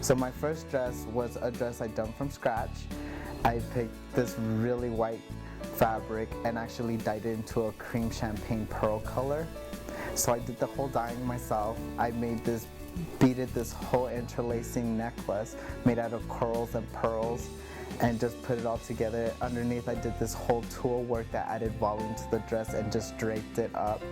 So my first dress was a dress I done from scratch. I picked this really white fabric and actually dyed it into a cream champagne pearl color. So I did the whole dyeing myself. I beaded this whole interlacing necklace made out of corals and pearls and just put it all together. Underneath I did this whole tulle work that added volume to the dress and just draped it up.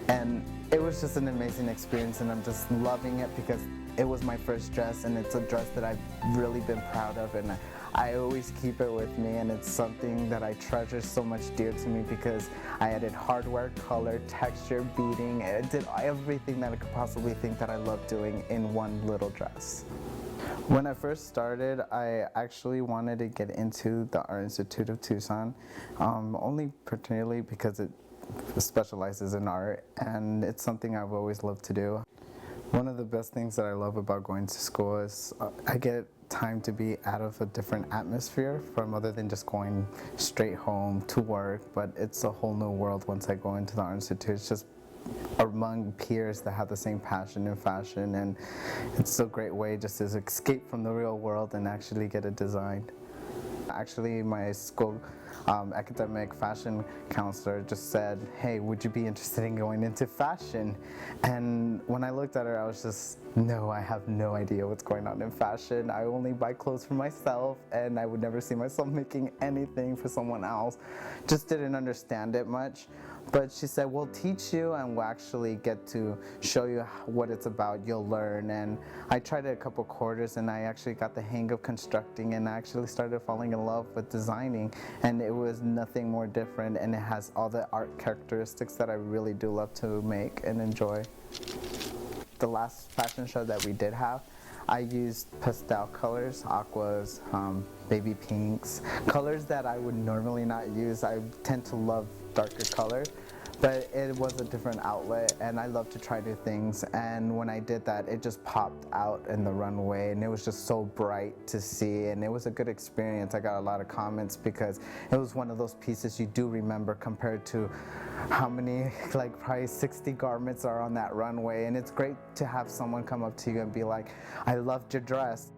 And it was just an amazing experience, and I'm just loving it because it was my first dress, and it's a dress that I've really been proud of, and I always keep it with me, and it's something that I treasure so much dear to me because I added hardware, color, texture, beading. I did everything that I could possibly think that I love doing in one little dress. When I first started, I actually wanted to get into the Art Institute of Tucson, only particularly because it specializes in art, and it's something I've always loved to do. One of the best things that I love about going to school is I get time to be out of a different atmosphere from other than just going straight home to work, but it's a whole new world once I go into the Art Institute. It's just among peers that have the same passion in fashion, and it's a great way just to escape from the real world and actually get it designed. Actually, my school academic fashion counselor just said, hey, would you be interested in going into fashion? And when I looked at her, I was just, no, I have no idea what's going on in fashion. I only buy clothes for myself, and I would never see myself making anything for someone else. Just didn't understand it much. But she said, we'll teach you, and we'll actually get to show you what it's about. You'll learn. And I tried it a couple quarters, and I actually got the hang of constructing, and I actually started falling in love with designing. And it was nothing more different, and it has all the art characteristics that I really do love to make and enjoy. The last fashion show that we did have, I used pastel colors, aquas, baby pinks, colors that I would normally not use. I tend to love darker color, but it was a different outlet, and I love to try new things. And when I did that, it just popped out in the runway, and it was just so bright to see, and it was a good experience. I got a lot of comments because it was one of those pieces you do remember compared to how many, like probably 60 garments are on that runway. And it's great to have someone come up to you and be like, I loved your dress.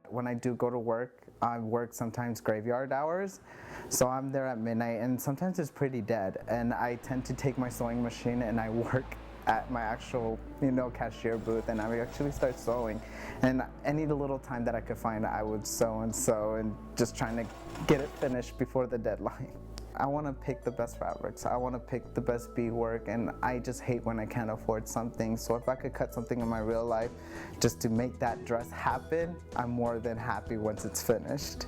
When I do go to work, I work sometimes graveyard hours, so I'm there at midnight, and sometimes it's pretty dead, and I tend to take my sewing machine and I work at my actual, cashier booth, and I actually start sewing. And any little time that I could find, I would sew and just trying to get it finished before the deadline. I want to pick the best fabrics. I want to pick the best beadwork, and I just hate when I can't afford something. So if I could cut something in my real life just to make that dress happen, I'm more than happy once it's finished.